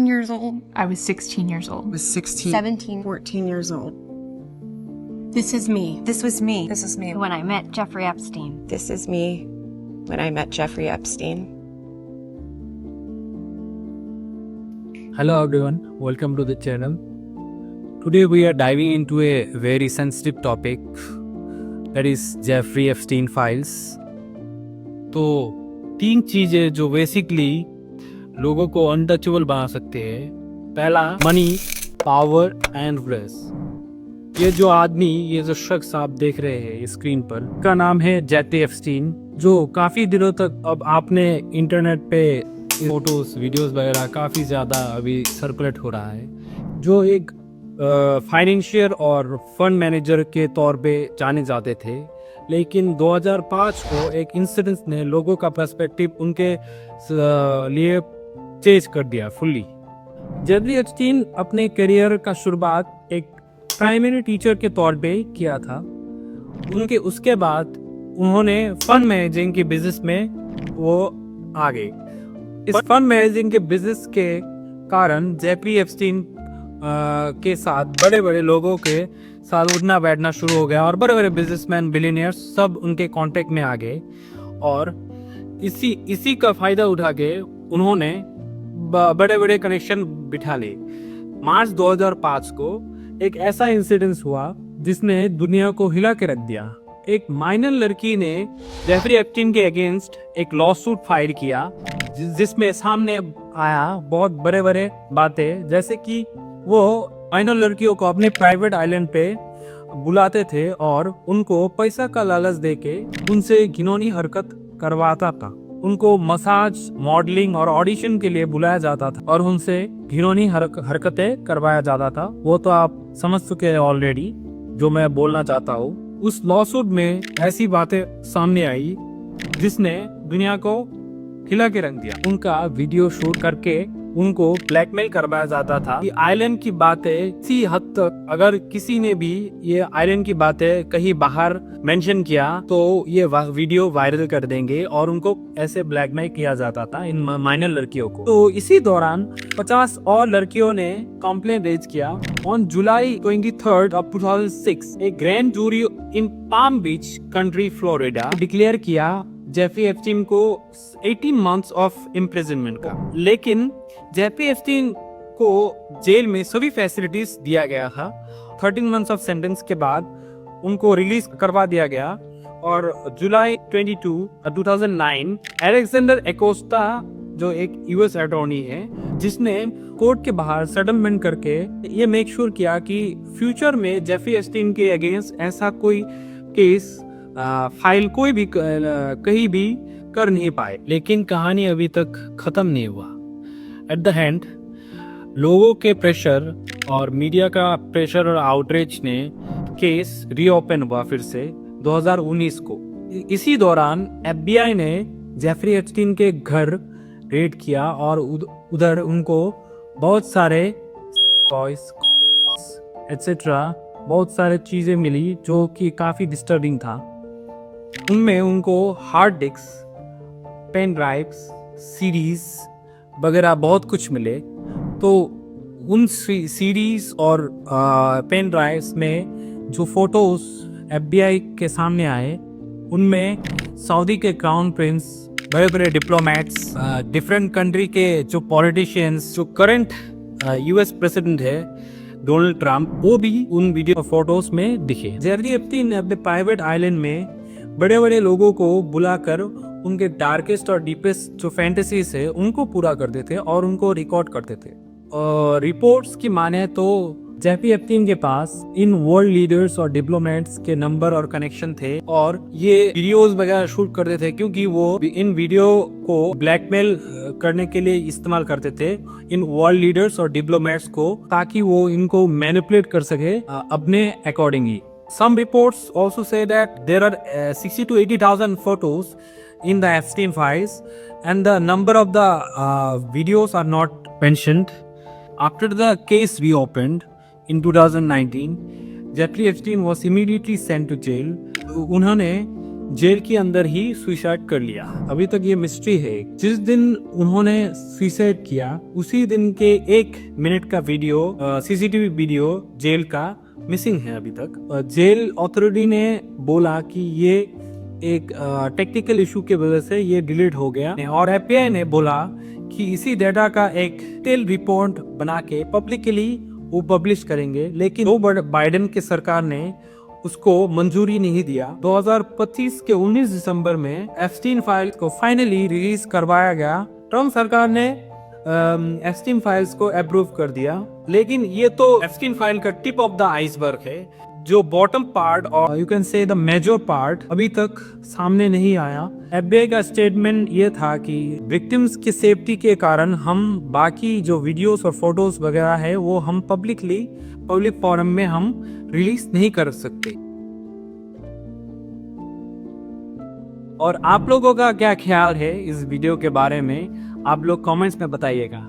14 years old. I was 16 years old. Was 16, 17. 14 years old. This is me. This was me. This is me. When I met Jeffrey Epstein. This is me when I met Jeffrey Epstein. Hello everyone, welcome to the channel. Today we are diving into a very sensitive topic, that is Jeffrey Epstein files. तो 3 चीजें जो basically लोगों को untouchable बना सकते हैं. पहला, money, power and press. ये जो आदमी, ये जो शख्स आप देख रहे हैं स्क्रीन पर, का नाम है जेफरी एप्स्टीन, जो काफ़ी दिनों तक अब आपने इंटरनेट पे फोटोज वीडियोस वगैरह काफ़ी ज़्यादा अभी सर्कुलेट हो रहा है, जो एक फाइनेंशियल और फंड मैनेजर के तौर पे जाने जाते थे. लेकिन 2005 को एक इंसिडेंट ने लोगों का पर्सपेक्टिव उनके लिए चेंज कर दिया फुल्ली. जेफरी एप्स्टीन अपने करियर का शुरुआत एक प्राइमरी टीचर के तौर पे किया था. उसके बाद उन्होंने फंड मैनेजिंग के बिजनेस में वो आ गए. इस फंड मैनेजिंग के बिजनेस के कारण जेफरी एप्स्टीन के साथ बड़े बड़े लोगों के साथ उठना बैठना शुरू हो गया और बड़े बड़े बिजनेसमैन, बिलियनियर्स सब उनके कांटेक्ट में आ गए. और इसी का फायदा उठा के उन्होंने बड़े बड़े कनेक्शन बिठा लिए. मार्च 2005 को एक ऐसा इंसिडेंस हुआ जिसने दुनिया को हिला के रख दिया. एक माइनर लड़की ने जेफरी एप्स्टीन के अगेंस्ट एक लॉ सूट फाइल किया, जिसमें सामने आया बहुत बड़े बड़े बातें, जैसे कि वो माइनर लड़कियों को अपने प्राइवेट आइलैंड पे बुलाते थे और उनको पैसा का लालच देके उनसे घिनौनी हरकत करवाता था. उनको मसाज, मॉडलिंग और ऑडिशन के लिए बुलाया जाता था और उनसे घिनौनी हरकतें करवाया जाता था. वो तो आप समझ चुके हैं ऑलरेडी जो मैं बोलना चाहता हूँ. उस लॉसूट में ऐसी बातें सामने आई जिसने दुनिया को हिला के रख दिया. उनका वीडियो शूट करके उनको ब्लैकमेल करवाया जाता था कि आइलैंड की बातें इसी हद तक, अगर किसी ने भी ये आइलैंड की बातें कहीं बाहर मेंशन किया तो ये वीडियो वायरल कर देंगे, और उनको ऐसे ब्लैकमेल किया जाता था इन माइनर लड़कियों को. तो इसी दौरान 50 और लड़कियों ने कंप्लेंट रेज किया. ऑन जुलाई 23 of 2006 एक ग्रैंड जूरी इन पाम बीच कंट्री फ्लोरिडा डिक्लेयर किया जेफरी एप्स्टीन को 18 months ऑफ इम्प्रिजनमेंट का. लेकिन जेफरी एप्स्टीन को जेल में सभी फैसिलिटीज दिया गया था. 13 months ऑफ सेंटेंस के बाद उनको रिलीज करवा दिया गया. और जुलाई 22, 2009 एलेक्जेंडर एकोस्टा, जो एक यूएस अटॉर्नी है, जिसने कोर्ट के बाहर सेटलमेंट करके ये मेक श्योर किया कि फ्यूचर में जेफरी एप्स्टीन के अगेंस्ट ऐसा कोई केस फाइल कोई भी कहीं भी कर नहीं पाए. लेकिन कहानी अभी तक खत्म नहीं हुआ. एट द एंड लोगों के प्रेशर और मीडिया का प्रेशर और आउटरीच ने केस रीओपन हुआ फिर से 2019 को. इसी दौरान एफबीआई ने जेफरी एप्स्टीन के घर रेड किया और उधर उनको बहुत सारे टॉयज एटसेट्रा बहुत सारे चीजें मिली जो कि काफी डिस्टर्बिंग था. उनमें उनको hard disk, pen drives, CDs वगैरह बहुत कुछ मिले. तो उन सीडीज और पेन ड्राइव्स में जो फोटोज एफबीआई के सामने आए, उनमें सऊदी के क्राउन प्रिंस, बड़े बड़े डिप्लोमेट्स, डिफरेंट कंट्री के जो पॉलिटिशियंस, जो करंट यूएस प्रेसिडेंट है डोनाल्ड ट्रंप, वो भी उन वीडियो फोटोज में दिखे. जेफरी एप्स्टीन ने अपने प्राइवेट आइलैंड में बड़े बड़े लोगों को बुलाकर उनके डार्केस्ट और डीपेस्ट जो फैंटेसीज है उनको पूरा करते थे और उनको रिकॉर्ड करते थे. और रिपोर्ट्स की माने तो जेफरी एप्स्टीन के पास इन वर्ल्ड लीडर्स और डिप्लोमेट्स के नंबर और कनेक्शन थे और ये वीडियोस वगैरह शूट करते थे, क्योंकि वो इन वीडियो को ब्लैकमेल करने के लिए इस्तेमाल करते थे इन वर्ल्ड लीडर्स और डिप्लोमेट्स को, ताकि वो इनको मैनिपुलेट कर सके अपने accordingly. Some reports also say that there are 60 to 80,000 photos in the Epstein files, and the number of the videos are not mentioned. After the case reopened in 2019, Jeffrey Epstein was immediately sent to jail. उन्होंने jail के अंदर ही suicide कर लिया। अभी तक ये mystery है। जिस दिन उन्होंने सुसाइड किया उसी दिन के 1 मिनट का वीडियो, सीसीटीवी वीडियो जेल का मिसिंग है अभी तक। जेल अथॉरिटी ने बोला कि ये एक टेक्निकल इशू के वजह से ये डिलीट हो गया, और एफबीआई ने बोला कि इसी डेटा का एक डिटेल रिपोर्ट बना के पब्लिकली वो पब्लिश करेंगे, लेकिन जो बाइडेन की सरकार ने उसको मंजूरी नहीं दिया। 2025 के 19 दिसंबर में एप्स्टीन फाइल को फाइनली रिलीज करवाया गया। ट्रम्प सरकार ने एप्स्टीन फाइल्स को अप्रूव कर दिया, लेकिन ये तो एप्स्टीन फाइल का टिप ऑफ द आइसबर्ग है। जो बॉटम पार्ट और you can say the major part अभी तक सामने नहीं आया। एफबीआई का स्टेटमेंट ये था कि विक्टिम्स की सेफ्टी के कारण हम बाकी जो वीडियोस और फोटोज वगैरह है वो हम पब्लिक फोरम में हम रिलीज नहीं कर सकते। और आप लोगों का क्या ख्याल है इस वीडियो के बारे में, आप लोग कमेंट्स में बताइएगा।